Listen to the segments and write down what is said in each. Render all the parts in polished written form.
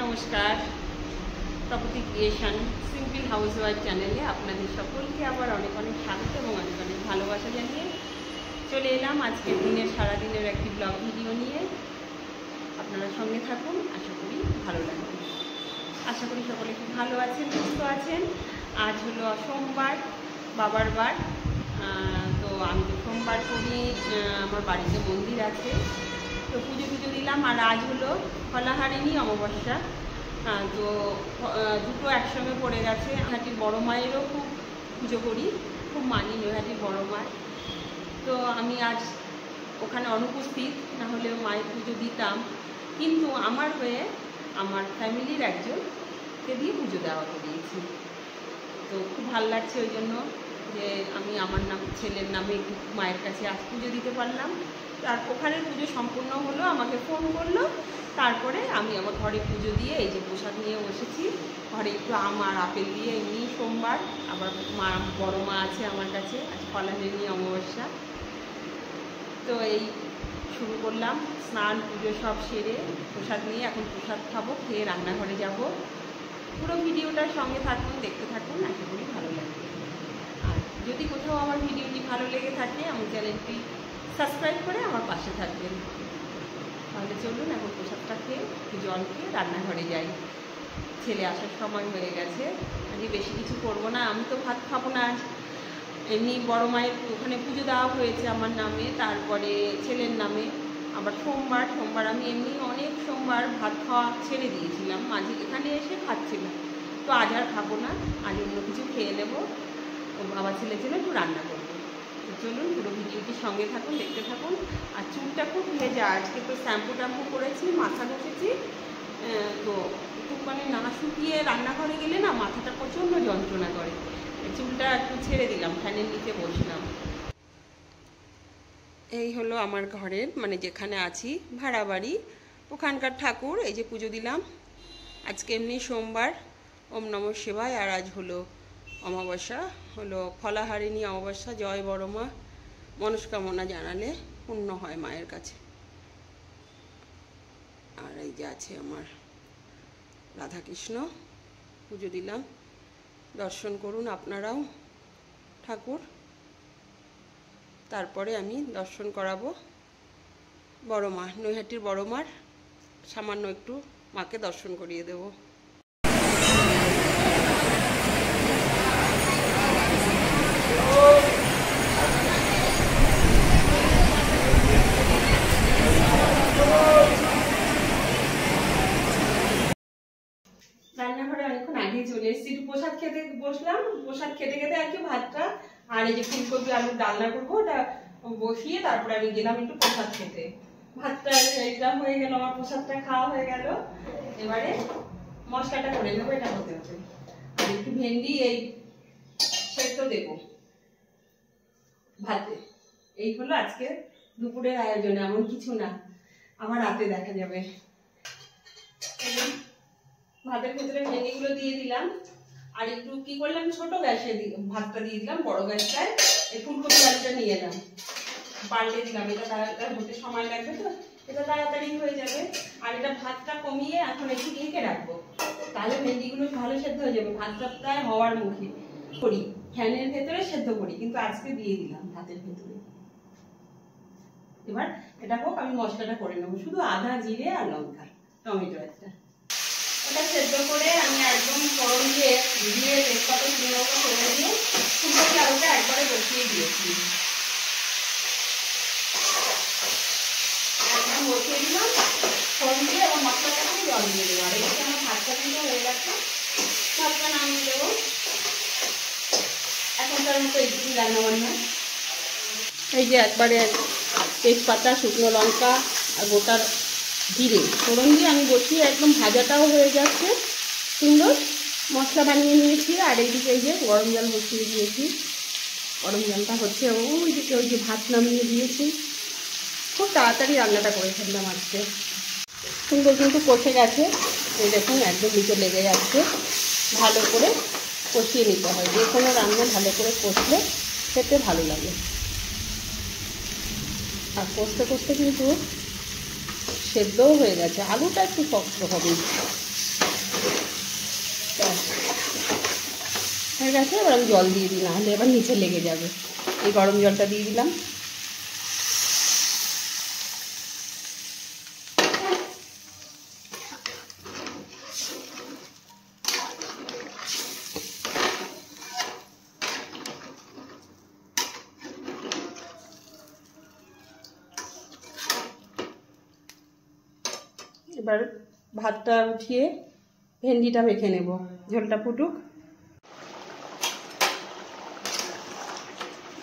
নমস্কার, Tapati creation simple housewife চ্যানেলে আপনাদের সকলকে আবার অনেক অনেক স্বাগত এবং অনেক অনেক ভালোবাসা জানিয়ে চলে এলাম আজকের দিনের সারাদিনের একটি ব্লগ ভিডিও নিয়ে। আপনারা সঙ্গে থাকুন, আশা করি ভালো লাগবে। আশা করি সকলে খুব ভালো আছেন, সুস্থ আছেন। আজ হলো সোমবার, বাবার বার। তো আমি তো সোমবার করি, আমার বাড়িতে মন্দির আছে, তো পুজো দিলাম। আর আজ হলো ফলাহারিণী অমাবস্যা। তো দুটো একসঙ্গে পড়ে গেছে। নৈহাটির বড় মায়েরও খুব পুজো করি, খুব মানি নৈহাটির বড় মায়। তো আমি আজ ওখানে অনুপস্থিত, না হলেও মায়ের পুজো দিতাম, কিন্তু আমার হয়ে আমার ফ্যামিলির একজনকে দিয়ে পুজো দেওয়া দিয়েছি। তো খুব ভালো লাগছে ওই জন্য যে আমি আমার ছেলের নামে মায়ের কাছে আজ পুজো দিতে পারলাম। আর ওখানের পুজো সম্পূর্ণ হলো, আমাকে ফোন করলো, তারপরে আমি আমার ঘরে পুজো দিয়ে এই যে প্রসাদ নিয়ে বসেছি। ঘরে একটু আম আর আপেল দিয়ে, এমনি সোমবার, আবার বড় মা আছে আমার কাছে, আজ ফলাহারিণী অমাবস্যা। তো এই শুরু করলাম, স্নান পুজো সব সেরে প্রসাদ নিয়ে এখন প্রসাদ খাবো, খেয়ে রান্নাঘরে যাব। পুরো ভিডিওটার সঙ্গে থাকুন, দেখতে থাকুন, আশা করি ভালো লাগবে। আর যদি কোথাও আমার ভিডিওটি ভালো লেগে থাকে, আমার চ্যানেলটি সাবস্ক্রাইব করে আমার পাশে থাকবেন। তাহলে চলুন এখন প্রসাদটা খেয়ে জল খেয়ে রান্নাঘরে যাই। ছেলে আসার সময় হয়ে গেছে, আজকে বেশি কিছু করবো না। আমি তো ভাত খাবো না, এমনি বড় মায়ের ওখানে পুজো দেওয়া হয়েছে আমার নামে, তারপরে ছেলের নামে। আবার সোমবার আমি এমনি অনেক সোমবার ভাত খাওয়া ছেড়ে দিয়েছিলাম, মাঝে এখানে এসে খাচ্ছিলাম। তো আজ আর খাবো না, আজ অন্য কিছু খেয়ে নেবো। ও বাবা ছেলে একটু রান্না করবো। তো চলুন পুরো ভিডিওটির সঙ্গে থাকুন, দেখতে থাকুন। আর চুলটা খুব ভেজা, আজকে তো শ্যাম্পু ট্যাম্পু করেছি, মাথা ঘষেছি। তো একটু মানে না শুকিয়ে রান্নাঘরে গেলে না মাথাটা প্রচণ্ড যন্ত্রণা করে। চুলটা একটু ছেড়ে দিলাম, ফ্যানের নিচে বসলাম। এই হলো আমার ঘরের, মানে যেখানে আছি ভাড়া বাড়ি, ওখানকার ঠাকুর। এই যে পুজো দিলাম আজকে এমনি সোমবার, ওম নমঃ শিবায়। আর আজ হলো অমাবস্যা, হলো ফলাহারিণী অমাবস্যা। জয় বড় মা, মনস্কামনা জানালে পূর্ণ হয় মায়ের কাছে। আর এই যে আছে আমার রাধাকৃষ্ণ, পুজো দিলাম। দর্শন করুন আপনারাও ঠাকুর, তারপরে আমি দর্শন করাবো বড় মা, নৈহাটির বড় মার সামান্য একটু মাকে দর্শন করিয়ে দেব। রান্নাঘরে অনেকক্ষণ আগেই চলে এসেছি, একটু প্রসাদ খেতে বসলাম। প্রসাদ খেতে খেতে আর কি ভাতটা আর এই যে ফুলকপি আলুর ডালনা করবো, ওটা বসিয়ে তারপরে আমি গেলাম একটু প্রসাদ খেতে। ভাতটা এটা হয়ে গেল, আমার প্রসাদটা খাওয়া হয়ে গেল। এবারে মশলাটা করে নেবো, এটা হতে হবে। আর একটু ভেন্ডি এই সেদ্ধ দেবো ভাতে। এই হলো আজকে দুপুরের আয়োজনে, এমন কিছু না, আমার রাতে দেখা যাবে। ভাতের ভেতরে ভেন্ডিগুলো দিয়ে দিলাম, আর একটু কি করলাম, ছোট গ্যাসে ভাতটা দিয়ে দিলাম, বড় গ্যাসটায় এই ফুলকপি আলুটা নিয়ে এলাম, পাল্টে দিলাম। এটা তাড়াতাড়ি হতে সময় লাগবে, তো এটা তাড়াতাড়ি হয়ে যাবে। আর এটা ভাতটা কমিয়ে এখন একটু ঢেকে রাখবো, তাহলে ভেন্ডিগুলো ভালো সেদ্ধ হয়ে যাবে। ভাতটা প্রায় হওয়ার মুখে করি, ফ্যানের ভেতরে সেদ্ধ করি, কিন্তু আজকে দিয়ে দিলাম ভাতের ভেতরে। এবার এটা হোক, আমি মশলাটা করে নেবো, শুধু আদা, জিরে আর লঙ্কা, টমেটো একটা। এটা সেদ্ধ করে আমি একদম ফোড়ন দিয়ে তেজপাতা শুকনো লঙ্কা ফোড়ন দিয়ে ফুলকপি আলুটা একবারে বসিয়ে দিয়েছি। একদম বসিয়ে দিলাম ফোড়ন দিয়ে, এবং মশলাটাকে জল দিয়ে দেবো। আর এদিকে আমার ভাতটা কিন্তু হয়ে গেছে, ভাতটা নামিয়ে দেবো। এখনকার মতো এইটুকু রান্নাবান্না। এই যে একবারে তেজপাতা, শুকনো লঙ্কা আর গোটা জিরে ফোড়ন দিয়ে আমি বসিয়ে একদম ভাজাটাও হয়ে যাচ্ছে, সুন্দর মশলা বানিয়ে নিয়েছি। আর এইদিকে এই যে গরম জল বসিয়ে দিয়েছি, গরম জলটা হচ্ছে। ওইদিকে ওই যে ভাত নামিয়ে দিয়েছি। খুব তাড়াতাড়ি রান্নাটা করে ফেললাম আজকে, সুন্দর কিন্তু কষে গেছে। এই দেখুন একদম নিচে লেগে যাচ্ছে। ভালো করে কষিয়ে নিতে হয়, যে কোনো রান্না ভালো করে কষলে খেতে ভালো লাগে। আর কষতে কষতে কিন্তু সেদ্ধও হয়ে গেছে, আলুটা একটু শক্ত হবে। হয়ে গেছে। এবার আমি জল দিয়ে দিই, নাহলে এবার নিচে লেগে যাবে। এই গরম জলটা দিয়ে দিলাম। এবার ভাতটা উঠিয়ে ভেন্ডিটা মেখে নেব, ঝোলটা ফুটুক।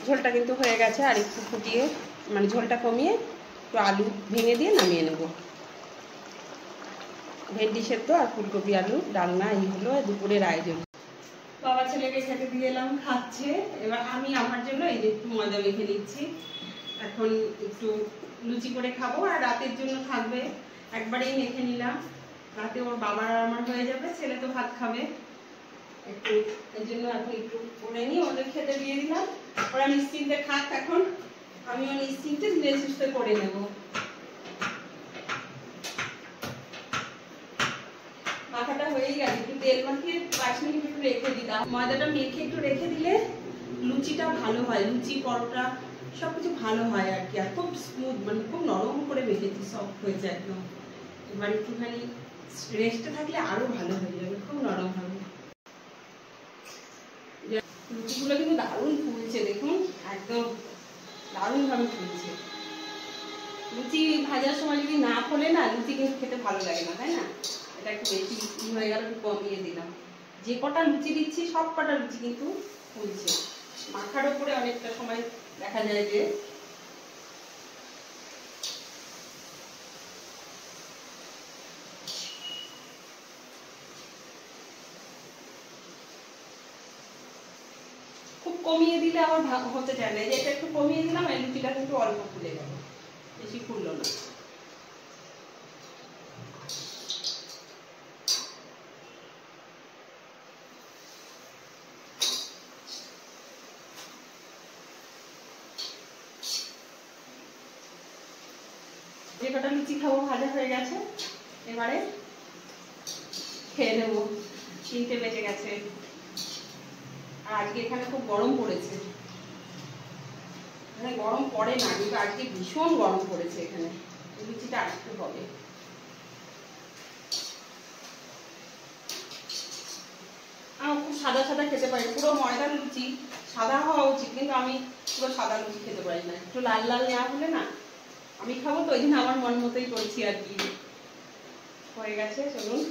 ঝোলটা কিন্তু হয়ে গেছে, আর একটু ফুটিয়ে মানে ঝোলটা কমিয়ে একটু আলু ভেঙে দিয়ে নামিয়ে নেব। ভেন্ডি সেদ্ধ আর ফুলকপি আলু ডালনা এই হলো দুপুরের আয়োজন। বাবা ছেলেকে খেতে দিয়ে এলাম, খাচ্ছে। এবার আমি আমার জন্য এই যে একটু ময়দা মেখে নিচ্ছি। এখন একটু লুচি করে খাবো, আর রাতের জন্য থাকবে। একবারেই মেখে নিলাম, রাতে ওর বাবার আমার হয়ে যাবে, ছেলে তো ভাত খাবে একটু, এই জন্য এখন একটু করে নিই, ওদের খেতে দিয়ে দিলাম। ওরা নিশ্চিন্তে খাক, এখন আমিও নিশ্চিন্তে ধীরে সুস্থে করে নেব। মাথাটা হয়েই গেছে, একটু তেল মাখিয়ে 5 মিনিট একটু রেখে দিলাম। ময়দাটা মেখে একটু রেখে দিলে লুচিটা ভালো হয়, লুচি পরোটা সবকিছু ভালো হয় আর কি। আর খুব স্মুথ, মানে খুব নরম করে মেখেছি, সফট হয়েছে একদম। এবার একটুখানি রেস্টে থাকলে আরো ভালো হয়ে যাবে, খুব নরম হবে। লুচিগুলো কিন্তু দারুণ ফুলছে, দেখুন একদম দারুণ ভাবে ফুলছে। লুচি ভাজার সময় যদি না ফোলে না, লুচি কিন্তু খেতে ভালো লাগে না, তাই না? এটা একটু বেশি হয়ে গেল, একটু কমিয়ে দিলাম। যে কটা লুচি দিচ্ছি সব কটা লুচি কিন্তু ফুলছে। মাথার উপরে অনেকটা সময় দেখা যায় যে খুব কমিয়ে দিলে আবার হতে চায় না। এটা একটু কমিয়ে দিলাম, এই লুচিটা কিন্তু অল্প ফুলে গেল, বেশি ফুললো না। যে কটা লুচি খাবো ভাজা হয়ে গেছে, এবারে খেয়ে নেবো। 3টে বেজে গেছে, আর আজকে এখানে খুব গরম পড়েছে। এখানে গরম পড়ে না, কিন্তু আজকে ভীষণ গরম পড়েছে এখানে। লুচিটা আসতে হবে। আমি খুব সাদা সাদা খেতে পারি, পুরো ময়দার লুচি সাদা হওয়া উচিত, কিন্তু আমি পুরো সাদা লুচি খেতে পারি না। একটু লাল লাল নেওয়া হলে না, আমি খাবো তো, ওই জন্য আমার মন মতোই করছি আর কি। হয়ে গেছে, চলুন।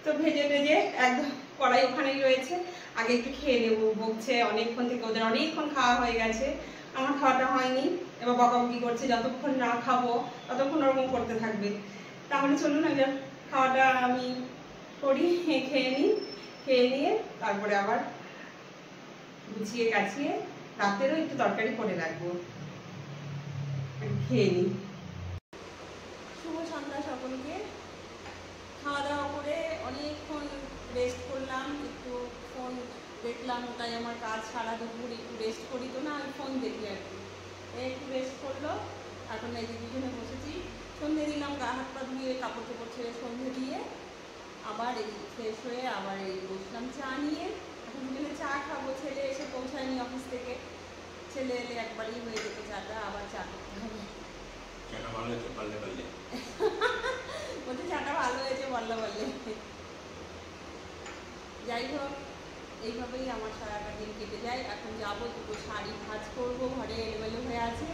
তো ভেজে ভেজে একদম কড়াই ওখানেই রয়েছে, আগে একটু খেয়ে নেবো। বকছে অনেকক্ষণ থেকে, ওদের অনেকক্ষণ খাওয়া হয়ে গেছে, আমার খাওয়াটা হয়নি। এবার বকাবকি করছে, যতক্ষণ না খাবো ততক্ষণ ওরকম করতে থাকবে। তাহলে চলুন আগে খাওয়াটা আমি করি, খেয়ে নিই। খেয়ে নিয়ে তারপরে আবার গুছিয়ে গাছিয়ে রাতেরও একটু তরকারি করে রাখবো, খেয়ে নিই। শুভ সন্ধ্যা সকলকে। খাওয়া দাওয়া করে অনেকক্ষণ রেস্ট করলাম, একটু ফোন দেখলাম, তাই আমার কাজ সারা দুপুর একটু রেস্ট করি তো না, আমি ফোন দেখি আর কি। একটু রেস্ট করলো, এখন এই যে দুজনে বসেছি, সন্ধে দিলাম, গা হাত পা ধুয়ে কাপড় চোপড় ছেড়ে সন্ধে দিয়ে আবার এই ফ্রেশ হয়ে আবার এই বসলাম চা নিয়ে। এখন দুজনে চা খাবো, ছেলে এসে পৌঁছায়নি অফিস থেকে, ছেলে এলে একবারই হয়ে যেত চাটা, আবার চা করতে হবে। বলছে চাটা ভালো হয়েছে, বললে বললে। যাই হোক, এইভাবেই আমার সারাটা দিন কেটে যায়। এখন যাবো, দুটো শাড়ি ভাঁজ করবো, ঘরে এলোমেলো হয়ে আছে,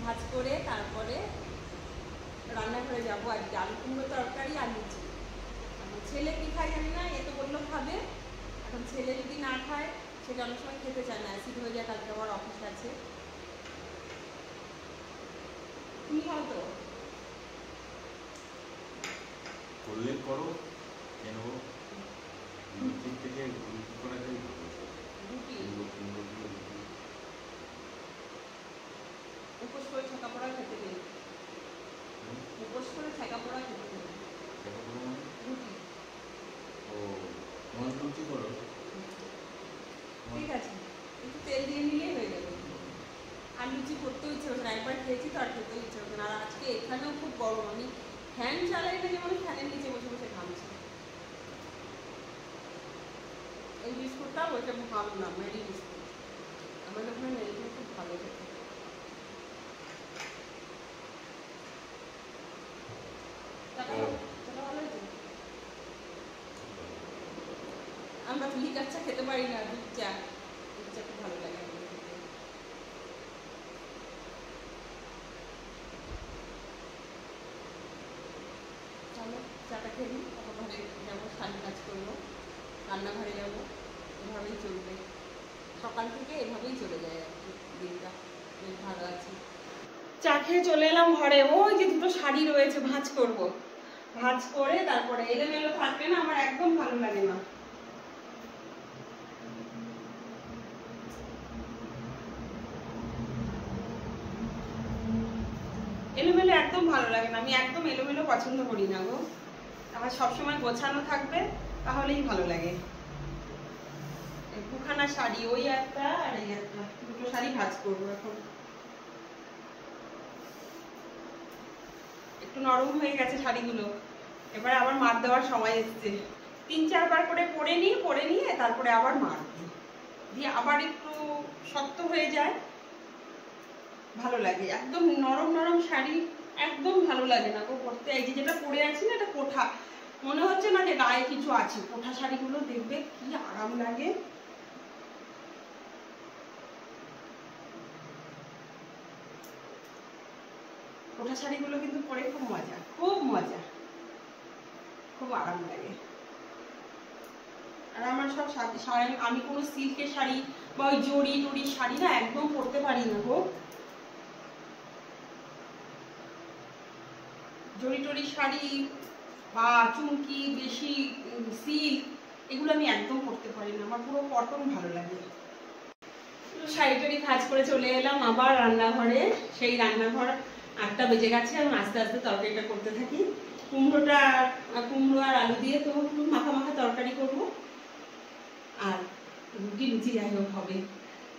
ভাঁজ করে তারপরে রান্নাঘরে যাবো। আর আলু কুমড়ো তরকারি আর লুচি। এখন ছেলে কি খায় জানি না, এ তো বললো খাবে। এখন ছেলে যদি না খায়, সেটা অনেক সময় খেতে চায় না, অ্যাসিড হয়ে যায়, কালকে আমার অফিস আছে। তুমি খাও তো? করলে করো, কেন রুটি থেকে রুটি করা যায়? রুটি উপোস করে ছাকা পোড়া খেতে নেই, উপোস করে ছাকা পোড়া খেতে নেই। রুটি ও, তোমার রুটি করো, ঠিক আছে। তেল দিয়ে নিলেই হয়ে যাবে। আর লুচি করতেও ইচ্ছে হচ্ছে না, একবার খেয়েছি তো আর খেতেও ইচ্ছে হচ্ছে না। আর আজকে এখানেও খুব গরম, আমি ফ্যান চালাই না, যেমন ফ্যানের নিচে বসে বসে ঘামছি। এই বিস্কুটটা ওইটা ভালো না, মেরি বিস্কুট, আমাদের ওখানে মেরি বিস্কুট খুব ভালো খেতে। আমরা তো লিকার চা খেতে পারি না, দুধ চা, দুধ চা খুব ভালো লাগে আমাদের খেতে। চলো চাটা খেয়ে নিই, তারপর ঘরে যাবো, শাড়ি কাজ করবো, রান্নাঘরে যাবো, এভাবেই চলবে। সকাল থেকে এভাবেই চলে যায় আর কি দিনটা, বেশ ভালো আছে। চা খেয়ে চলে এলাম ঘরে। ওই যে দুটো শাড়ি রয়েছে, ভাঁজ করব, ভাঁজ করে তারপরে এলোমেলো থাকবে না, আমার একদম ভালো লাগে না। এলোমেলো একদম ভালো লাগে না, আমি একদম এলোমেলো পছন্দ করি না গো। আমার সবসময় গোছানো থাকবে, তাহলেই ভালো লাগে। দুখানা শাড়ি, ওই একটা আর এই একটা, দুটো শাড়ি ভাঁজ করবো এখন। একটু নরম হয়ে গেছে শাড়িগুলো, এবার আবার মার দেওয়ার সময় এসছে। 3-4 বার করে পরে নিয়ে তারপরে আবার মার দিয়ে আবার একটু শক্ত হয়ে যায়, ভালো লাগে। একদম নরম নরম শাড়ি একদম ভালো লাগে না গো পরতে। এই যে যেটা পরে আছি না, এটা কোঠা, মনে হচ্ছে না যে গায়ে কিছু আছে। কোঠা শাড়িগুলো দেখবে কি আরাম লাগে। কোঠা শাড়িগুলো কিন্তু পরে খুব মজা, খুব মজা, খুব আরাম লাগে। আর আমার সব শাড়ি, আমি কোনো সিল্কের শাড়ি বা ওই জড়ি টড়ি শাড়ি না একদম পরতে পারি না গো। জড়ি টড়ি শাড়ি বা চুমকি বেশি সিল্ক, এগুলো আমি একদম পরতে পারি না, আমার পুরো কটন ভালো লাগে। শাড়ি টাড়ি ভাঁজ করে চলে এলাম আবার রান্নাঘরে। সেই রান্নাঘর 8টা বেজে গেছে, এবং আস্তে আস্তে তরকারিটা করতে থাকি। কুমড়ো আর আলু দিয়ে তো মাখা মাখা তরকারি করব, আর রুটি লুচি যাই হোক হবে।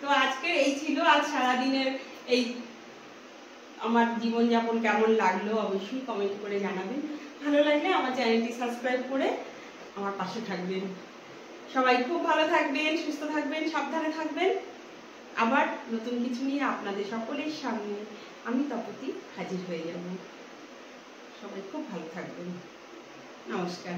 তো আজকে এই ছিল আজ সারাদিনের এই আমার জীবনযাপন। কেমন লাগলো অবশ্যই কমেন্ট করে জানাবেন। ভালো লাগলে আমার চ্যানেলটি সাবস্ক্রাইব করে আমার পাশে থাকবেন। সবাই খুব ভালো থাকবেন, সুস্থ থাকবেন, সাবধানে থাকবেন। আবার নতুন কিছু নিয়ে আপনাদের সকলের সামনে আমি তপতি হাজির হয়ে যাব। সবাই খুব ভালো থাকবেন। নমস্কার।